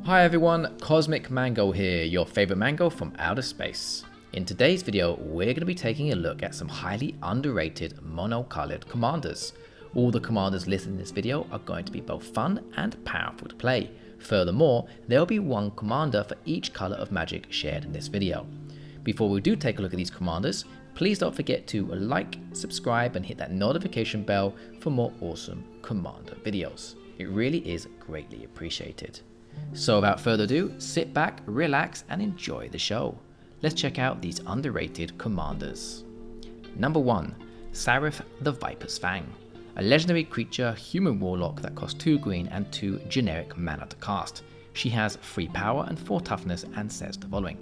Hi everyone, Cosmic Mango here, your favorite mango from outer space. In today's video, we're going to be taking a look at some highly underrated mono-colored commanders. All the commanders listed in this video are going to be both fun and powerful to play. Furthermore, there will be one commander for each color of magic shared in this video. Before we do take a look at these commanders, please don't forget to like, subscribe and hit that notification bell for more awesome commander videos. It really is greatly appreciated. So without further ado, sit back, relax and enjoy the show. Let's check out these underrated commanders. Number 1. Sarif the Viper's Fang. A legendary creature, human warlock that costs 2 green and 2 generic mana to cast. She has 3 power and 4 toughness and says the following.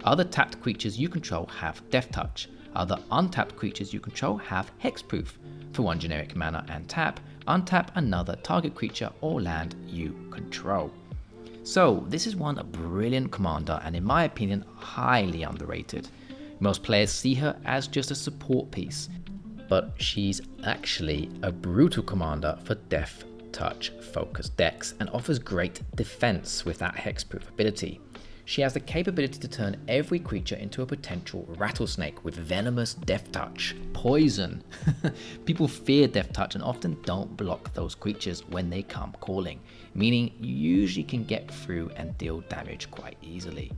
Other tapped creatures you control have Death Touch. Other untapped creatures you control have Hexproof. For 1 generic mana and tap, untap another target creature or land you control. So this is one brilliant commander and in my opinion highly underrated. Most players see her as just a support piece, but she's actually a brutal commander for Death Touch focused decks and offers great defense with that hexproof ability. She has the capability to turn every creature into a potential rattlesnake with venomous Death Touch. Poison! People fear Death Touch and often don't block those creatures when they come calling, meaning you usually can get through and deal damage quite easily.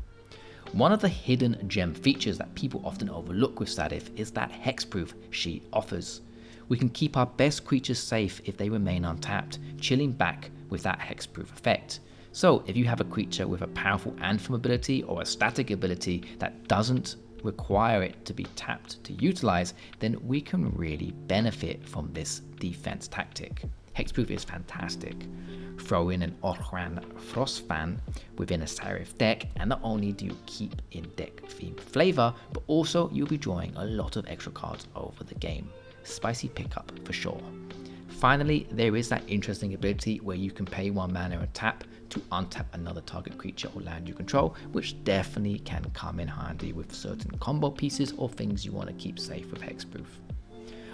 One of the hidden gem features that people often overlook with Saryth is that hexproof she offers. We can keep our best creatures safe if they remain untapped, chilling back with that hexproof effect. So if you have a creature with a powerful Anthem ability or a static ability that doesn't require it to be tapped to utilize, then we can really benefit from this defense tactic. Hexproof is fantastic. Throw in an Odric Frostfan within a Sarif deck and not only do you keep in deck theme flavor, but also you'll be drawing a lot of extra cards over the game. Spicy pickup for sure. Finally, there is that interesting ability where you can pay 1 mana and tap to untap another target creature or land you control, which definitely can come in handy with certain combo pieces or things you want to keep safe with hexproof.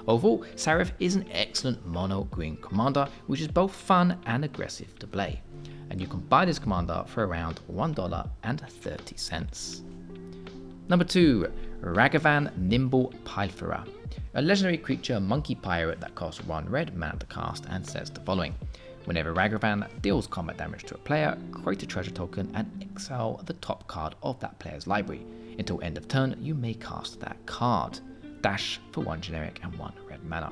Overall, Sarif is an excellent mono green commander which is both fun and aggressive to play, and you can buy this commander for around $1.30. Number 2. Ragavan Nimble Pilferer. A legendary creature monkey pirate that costs 1 red mana to cast and says the following. Whenever Ragavan deals combat damage to a player, create a treasure token and exile the top card of that player's library. Until end of turn, you may cast that card. Dash for 1 generic and 1 red mana.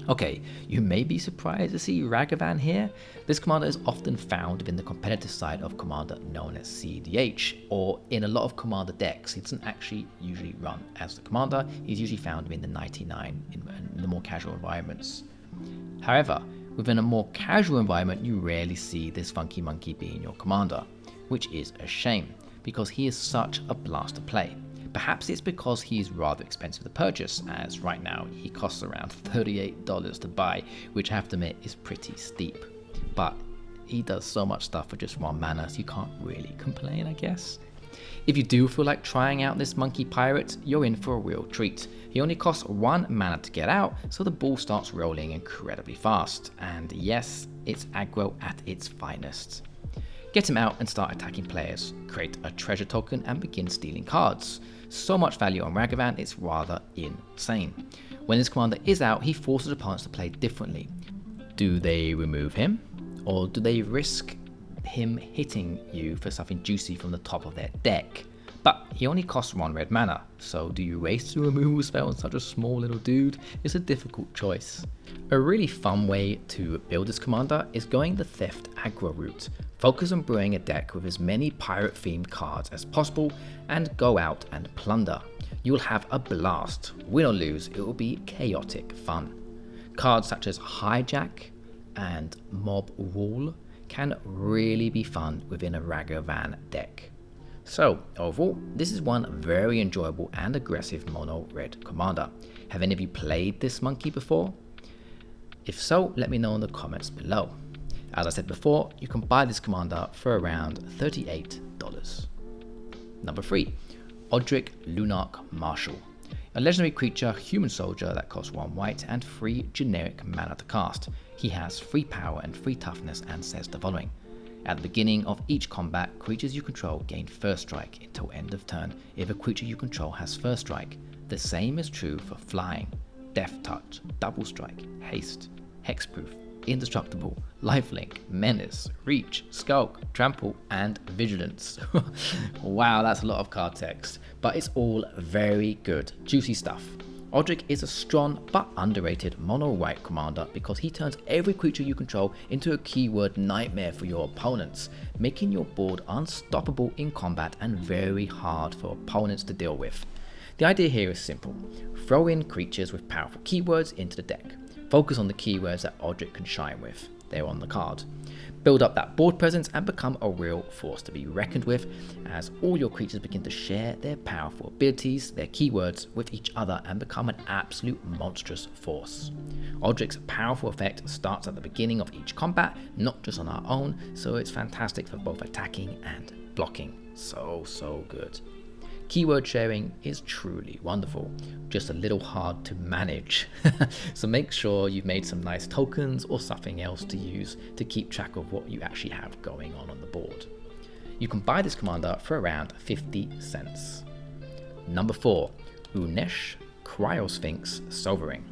Okay, you may be surprised to see Ragavan here. This commander is often found within the competitive side of commander known as CDH, or in a lot of commander decks. He doesn't actually usually run as the commander, he's usually found within the 99 in the more casual environments. However, within a more casual environment, you rarely see this funky monkey being your commander, which is a shame, because he is such a blast to play. Perhaps it's because he is rather expensive to purchase, as right now he costs around $38 to buy, which I have to admit is pretty steep. But he does so much stuff for just 1 mana, so you can't really complain, I guess. If you do feel like trying out this monkey pirate, you're in for a real treat. He only costs 1 mana to get out, so the ball starts rolling incredibly fast. And yes, it's aggro at its finest. Get him out and start attacking players, create a treasure token and begin stealing cards. So much value on Ragavan, it's rather insane. When this commander is out, he forces opponents to play differently. Do they remove him? Or do they risk him hitting you for something juicy from the top of their deck? But he only costs 1 red mana, so do you waste the removal spell on such a small little dude? It's a difficult choice. A really fun way to build this commander is going the theft aggro route. Focus on brewing a deck with as many pirate themed cards as possible and go out and plunder. You will have a blast. Win or lose, it will be chaotic fun. Cards such as Hijack and Mob Wall can really be fun within a Ragavan deck. So overall, this is one very enjoyable and aggressive mono red commander. Have any of you played this monkey before? If so, let me know in the comments below. As I said before, you can buy this commander for around $38. Number 3. Odric Lunarch Marshal. A legendary creature, human soldier that costs 1 white and 3 generic mana to cast. He has 3 power and 3 toughness and says the following. At the beginning of each combat, creatures you control gain first strike until end of turn if a creature you control has first strike. The same is true for flying, death touch, double strike, haste, hexproof, indestructible, lifelink, menace, reach, skulk, trample, and vigilance. Wow, that's a lot of card text, but it's all very good, juicy stuff. Odrik is a strong but underrated mono-white commander because he turns every creature you control into a keyword nightmare for your opponents, making your board unstoppable in combat and very hard for opponents to deal with. The idea here is simple. Throw in creatures with powerful keywords into the deck. Focus on the keywords that Odrik can shine with. They're on the card. Build up that board presence and become a real force to be reckoned with as all your creatures begin to share their powerful abilities, their keywords, with each other and become an absolute monstrous force. Odric's powerful effect starts at the beginning of each combat, not just on our own, so it's fantastic for both attacking and blocking. So good. Keyword sharing is truly wonderful, just a little hard to manage. So make sure you've made some nice tokens or something else to use to keep track of what you actually have going on the board. You can buy this commander for around 50 cents. Number 4, Unesh, Criosphinx, Sovereign.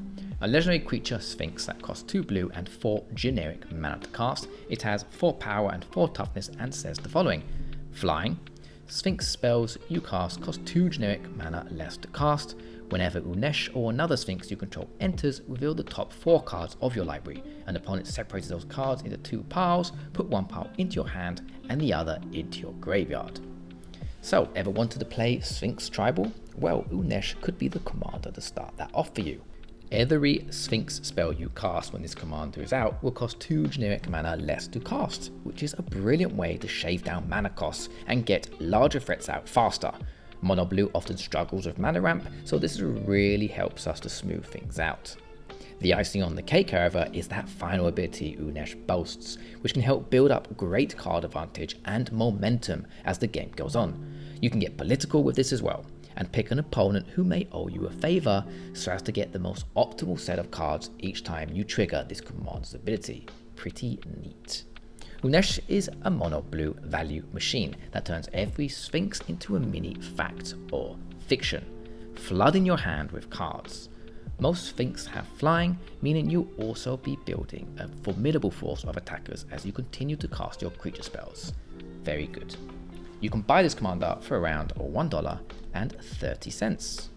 A legendary creature Sphinx that costs 2 blue and 4 generic mana to cast. It has 4 power and 4 toughness and says the following. Flying. Sphinx spells you cast cost 2 generic mana less to cast. Whenever Unesh or another Sphinx you control enters, reveal the top 4 cards of your library. An opponent separates those cards into 2 piles, put 1 pile into your hand and the other into your graveyard. So, ever wanted to play Sphinx Tribal? Well, Unesh could be the commander to start that off for you. Every Sphinx spell you cast when this commander is out will cost 2 generic mana less to cast, which is a brilliant way to shave down mana costs and get larger threats out faster. Mono blue often struggles with mana ramp, so this really helps us to smooth things out. The icing on the cake, however, is that final ability Unesh boasts, which can help build up great card advantage and momentum as the game goes on. You can get political with this as well, and pick an opponent who may owe you a favour so as to get the most optimal set of cards each time you trigger this commander's ability. Pretty neat. Unesh is a mono blue value machine that turns every Sphinx into a mini fact or fiction, flooding your hand with cards. Most Sphinx have flying, meaning you'll also be building a formidable force of attackers as you continue to cast your creature spells. Very good. You can buy this commander for around $1.30.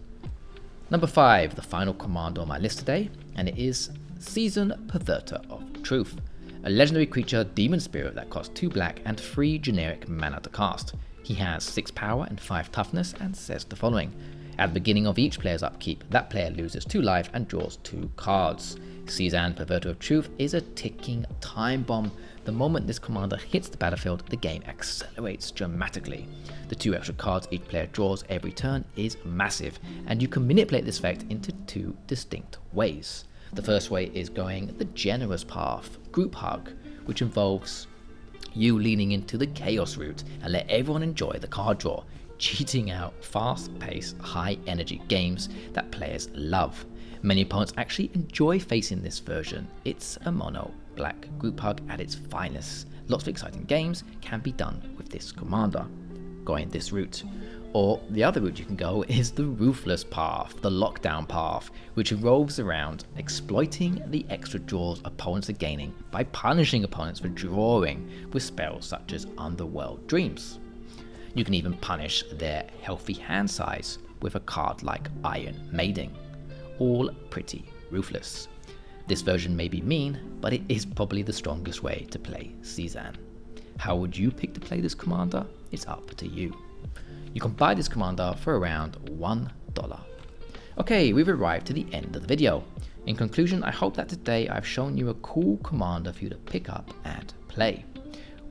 Number 5, the final commander on my list today, and it is Seizan, Perverter of Truth. A legendary creature demon spirit that costs 2 black and 3 generic mana to cast. He has 6 power and 5 toughness and says the following. At the beginning of each player's upkeep, that player loses 2 life and draws 2 cards. Seizan, Perverter of Truth is a ticking time bomb. The moment this commander hits the battlefield, the game accelerates dramatically. The 2 extra cards each player draws every turn is massive, and you can manipulate this effect into 2 distinct ways. The first way is going the generous path, Group Hug, which involves you leaning into the chaos route and let everyone enjoy the card draw, cheating out fast-paced, high-energy games that players love. Many opponents actually enjoy facing this version. It's a mono black group hug at its finest. Lots of exciting games can be done with this commander, going this route. Or the other route you can go is the ruthless path, the lockdown path, which revolves around exploiting the extra draws opponents are gaining by punishing opponents for drawing with spells such as Underworld Dreams. You can even punish their healthy hand size with a card like Iron Maiden. All pretty ruthless. This version may be mean, but it is probably the strongest way to play Cesan. How would you pick to play this commander? It's up to you. You can buy this commander for around $1. Okay, we've arrived to the end of the video. In conclusion, I hope that today I've shown you a cool commander for you to pick up and play.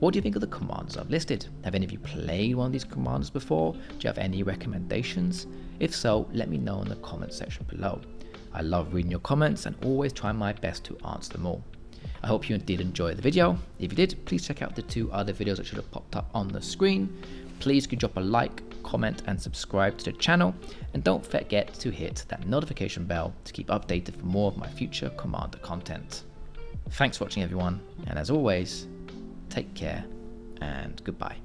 What do you think of the commanders I've listed? Have any of you played one of these commanders before? Do you have any recommendations? If so, let me know in the comment section below. I love reading your comments and always try my best to answer them all. I hope you did enjoy the video. If you did, please check out the 2 other videos that should have popped up on the screen. Please could drop a like, comment and subscribe to the channel, and don't forget to hit that notification bell to keep updated for more of my future commander content. Thanks for watching everyone, and as always, take care and goodbye.